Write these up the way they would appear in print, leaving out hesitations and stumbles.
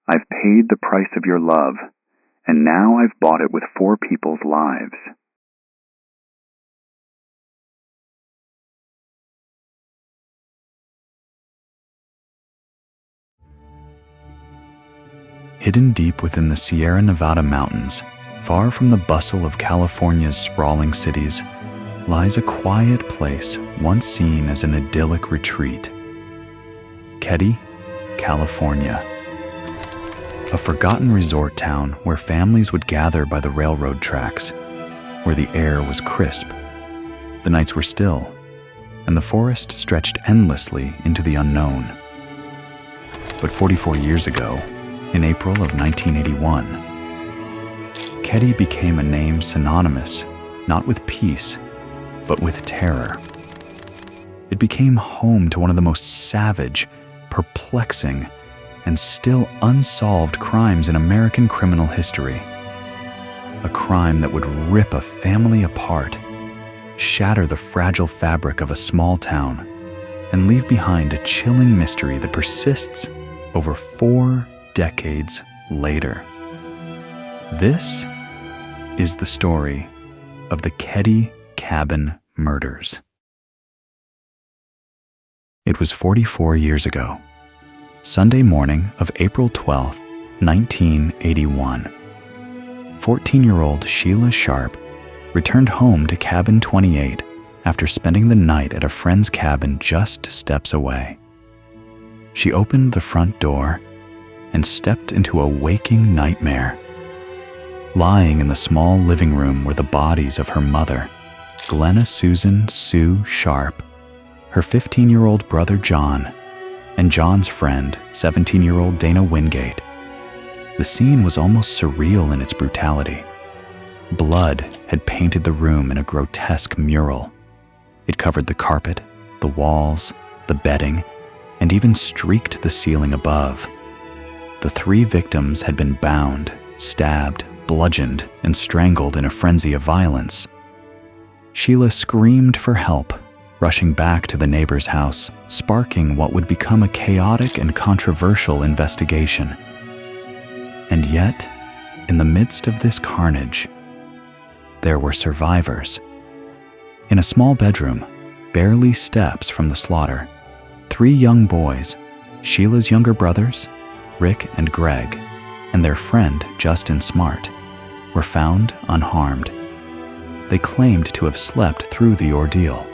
I've paid the price of your love, and now I've bought it with 4 people's lives. Hidden deep within the Sierra Nevada mountains, far from the bustle of California's sprawling cities, lies a quiet place once seen as an idyllic retreat. Keddie, California. A forgotten resort town where families would gather by the railroad tracks, where the air was crisp, the nights were still, and the forest stretched endlessly into the unknown. But 44 years ago, in April of 1981, Keddie became a name synonymous not with peace, but with terror. It became home to one of the most savage, perplexing, and still unsolved crimes in American criminal history. A crime that would rip a family apart, shatter the fragile fabric of a small town, and leave behind a chilling mystery that persists over 4 decades later. This is the story of the Keddie Cabin Murders. It was 44 years ago, Sunday morning of April 12th, 1981. 14-year-old Sheila Sharp returned home to Cabin 28 after spending the night at a friend's cabin just steps away. She opened the front door and stepped into a waking nightmare. Lying in the small living room were the bodies of her mother, Glenna Susan Sue Sharp, her 15-year-old brother John, and John's friend, 17-year-old Dana Wingate. The scene was almost surreal in its brutality. Blood had painted the room in a grotesque mural. It covered the carpet, the walls, the bedding, and even streaked the ceiling above. The 3 victims had been bound, stabbed, bludgeoned, and strangled in a frenzy of violence. Sheila screamed for help, rushing back to the neighbor's house, sparking what would become a chaotic and controversial investigation. And yet, in the midst of this carnage, there were survivors. In a small bedroom, barely steps from the slaughter, 3 young boys, Sheila's younger brothers, Rick and Greg, and their friend Justin Smart, were found unharmed. They claimed to have slept through the ordeal,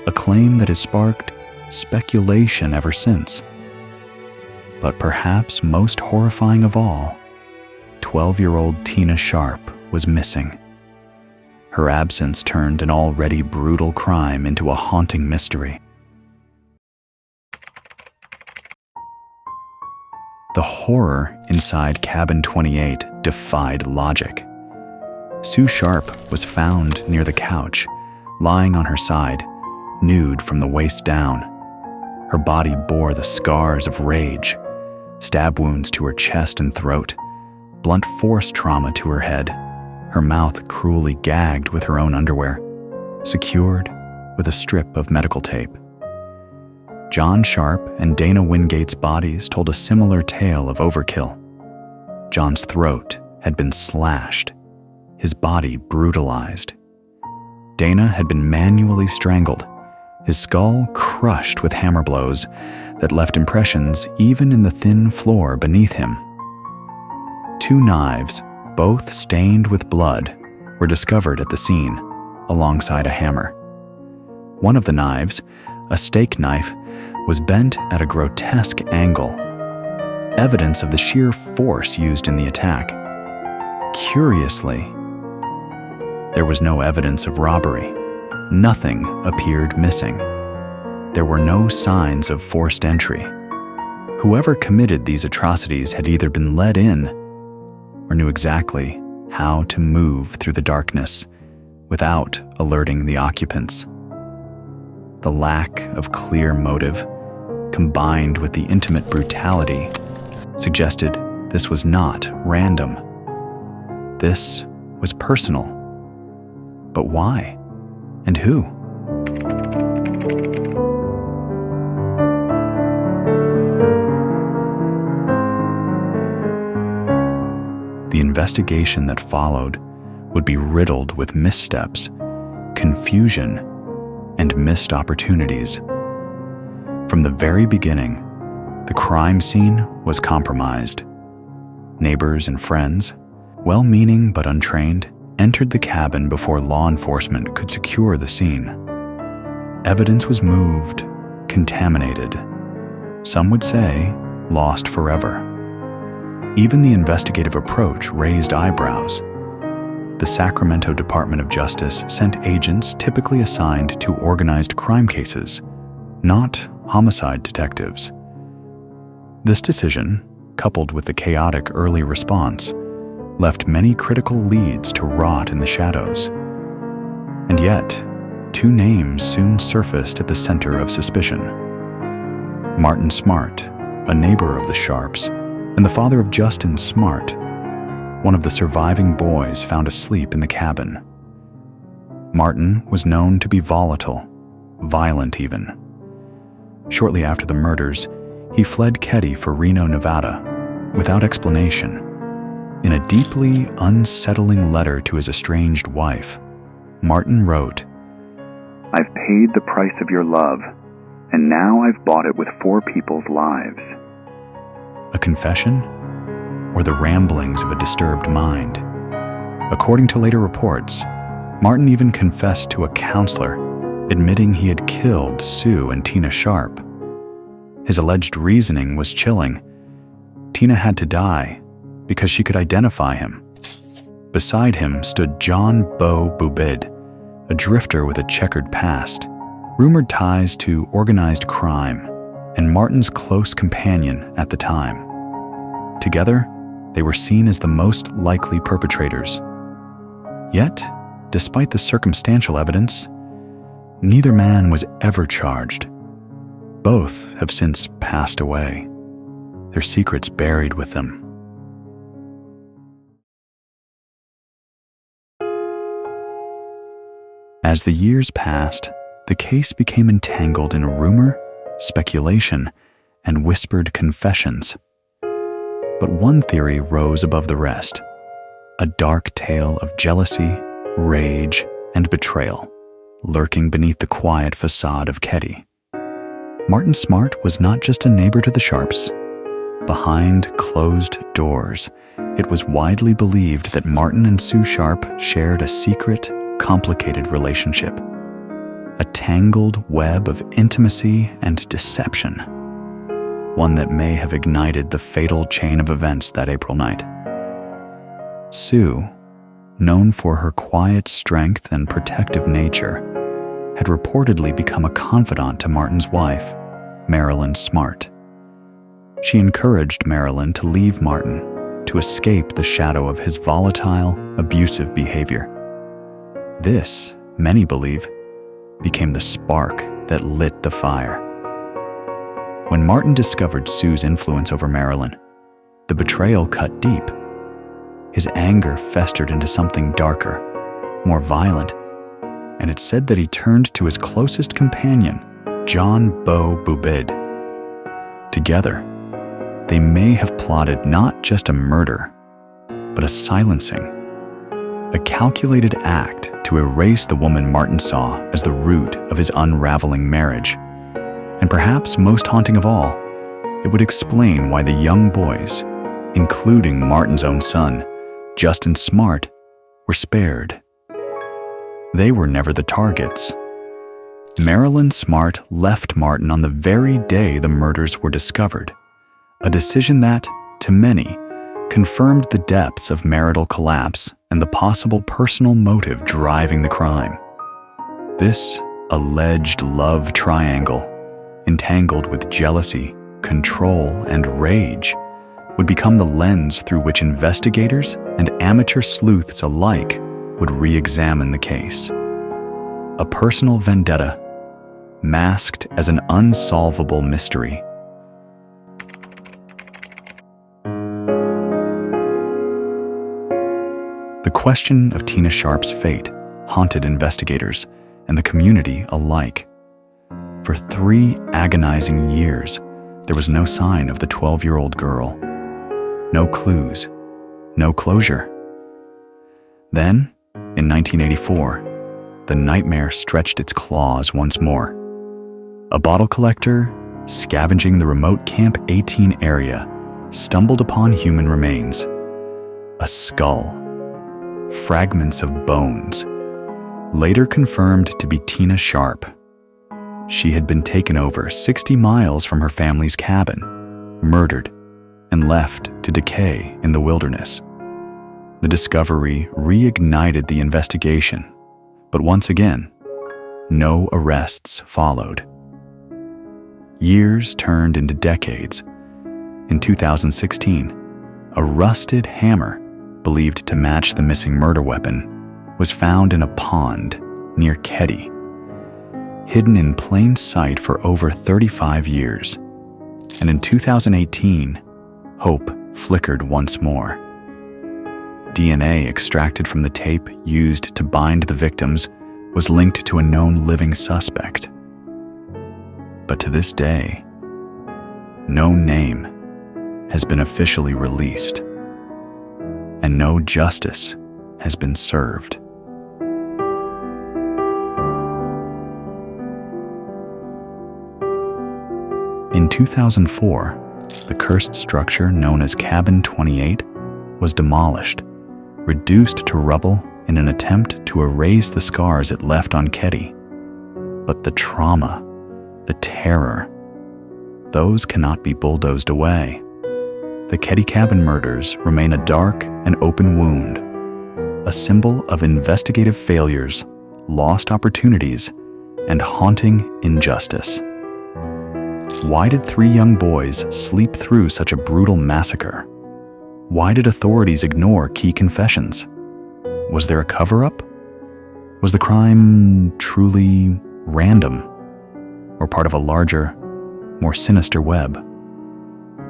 a claim that has sparked speculation ever since. But perhaps most horrifying of all, 12-year-old Tina Sharp was missing. Her absence turned an already brutal crime into a haunting mystery. The horror inside Cabin 28 defied logic. Sue Sharp was found near the couch, lying on her side, nude from the waist down. Her body bore the scars of rage, stab wounds to her chest and throat, blunt force trauma to her head, her mouth cruelly gagged with her own underwear, secured with a strip of medical tape. John Sharp and Dana Wingate's bodies told a similar tale of overkill. John's throat had been slashed, his body brutalized. Dana had been manually strangled, his skull crushed with hammer blows that left impressions even in the thin floor beneath him. 2 knives, both stained with blood, were discovered at the scene, alongside a hammer. One of the knives, a steak knife, was bent at a grotesque angle, evidence of the sheer force used in the attack. Curiously, there was no evidence of robbery. Nothing appeared missing. There were no signs of forced entry. Whoever committed these atrocities had either been let in or knew exactly how to move through the darkness without alerting the occupants. The lack of clear motive, combined with the intimate brutality, suggested this was not random. This was personal. But why? And who? the investigation that followed would be riddled with missteps, confusion, and missed opportunities. From the very beginning, the crime scene was compromised. Neighbors and friends, well-meaning but untrained, entered the cabin before law enforcement could secure the scene. Evidence was moved, contaminated. Some would say, lost forever. Even the investigative approach raised eyebrows. The Sacramento Department of Justice sent agents typically assigned to organized crime cases, not homicide detectives. This decision, coupled with the chaotic early response, left many critical leads to rot in the shadows. And yet, two names soon surfaced at the center of suspicion. Martin Smart, a neighbor of the Sharps, and the father of Justin Smart, one of the surviving boys found asleep in the cabin. Martin was known to be volatile, violent even. Shortly after the murders, he fled Keddie for Reno, Nevada, without explanation. In a deeply unsettling letter to his estranged wife, Martin wrote, "I've paid the price of your love, and now I've bought it with 4 people's lives." A confession, or the ramblings of a disturbed mind? According to later reports, Martin even confessed to a counselor, admitting he had killed Sue and Tina Sharp. His alleged reasoning was chilling. Tina had to die because she could identify him. Beside him stood John Bo Bubid, a drifter with a checkered past, rumored ties to organized crime, and Martin's close companion at the time. Together, they were seen as the most likely perpetrators. Yet, despite the circumstantial evidence, neither man was ever charged. Both have since passed away, their secrets buried with them. As the years passed, the case became entangled in rumor, speculation, and whispered confessions. But one theory rose above the rest: a dark tale of jealousy, rage, and betrayal, lurking beneath the quiet facade of Keddie. Martin Smart was not just a neighbor to the Sharps. Behind closed doors, it was widely believed that Martin and Sue Sharp shared a secret, complicated relationship. A tangled web of intimacy and deception. One that may have ignited the fatal chain of events that April night. Sue, known for her quiet strength and protective nature, had reportedly become a confidant to Martin's wife, Marilyn Smart. She encouraged Marilyn to leave Martin, to escape the shadow of his volatile, abusive behavior. This, many believe, became the spark that lit the fire. When Martin discovered Sue's influence over Marilyn, the betrayal cut deep. His anger festered into something darker, more violent, and it's said that he turned to his closest companion, John Bo Bubid. Together, they may have plotted not just a murder, but a silencing, a calculated act to erase the woman Martin saw as the root of his unraveling marriage. And perhaps most haunting of all, it would explain why the young boys, including Martin's own son, Justin Smart, were spared. They were never the targets. Marilyn Smart left Martin on the very day the murders were discovered, a decision that, to many, confirmed the depths of marital collapse and the possible personal motive driving the crime. This alleged love triangle, entangled with jealousy, control, and rage, would become the lens through which investigators and amateur sleuths alike would re-examine the case. A personal vendetta, masked as an unsolvable mystery. The question of Tina Sharp's fate haunted investigators and the community alike. For 3 agonizing years, there was no sign of the 12-year-old girl. No clues, no closure. Then, in 1984, the nightmare stretched its claws once more. A bottle collector, scavenging the remote Camp 18 area, stumbled upon human remains. A skull, fragments of bones, later confirmed to be Tina Sharp. She had been taken over 60 miles from her family's cabin, murdered, and left to decay in the wilderness. The discovery reignited the investigation, but once again, no arrests followed. Years turned into decades. In 2016, a rusted hammer, believed to match the missing murder weapon, was found in a pond near Keddie, hidden in plain sight for over 35 years. And in 2018, hope flickered once more. DNA extracted from the tape used to bind the victims was linked to a known living suspect. But to this day, no name has been officially released, and no justice has been served. In 2004, the cursed structure known as Cabin 28 was demolished, reduced to rubble in an attempt to erase the scars it left on Keddie. But the trauma, the terror, those cannot be bulldozed away. The Keddie Cabin Murders remain a dark and open wound, a symbol of investigative failures, lost opportunities, and haunting injustice. Why did 3 young boys sleep through such a brutal massacre? Why did authorities ignore key confessions? Was there a cover-up? Was the crime truly random, or part of a larger, more sinister web?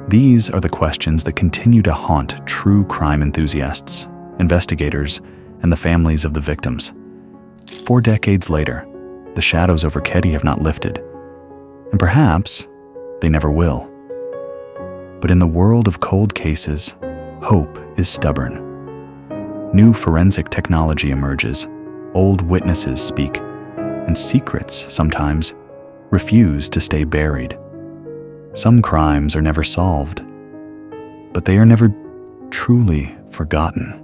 These are the questions that continue to haunt true crime enthusiasts, investigators, and the families of the victims. 4 decades later, the shadows over Keddie have not lifted, and perhaps they never will. But in the world of cold cases, hope is stubborn. New forensic technology emerges, old witnesses speak, and secrets sometimes refuse to stay buried. Some crimes are never solved, but they are never truly forgotten.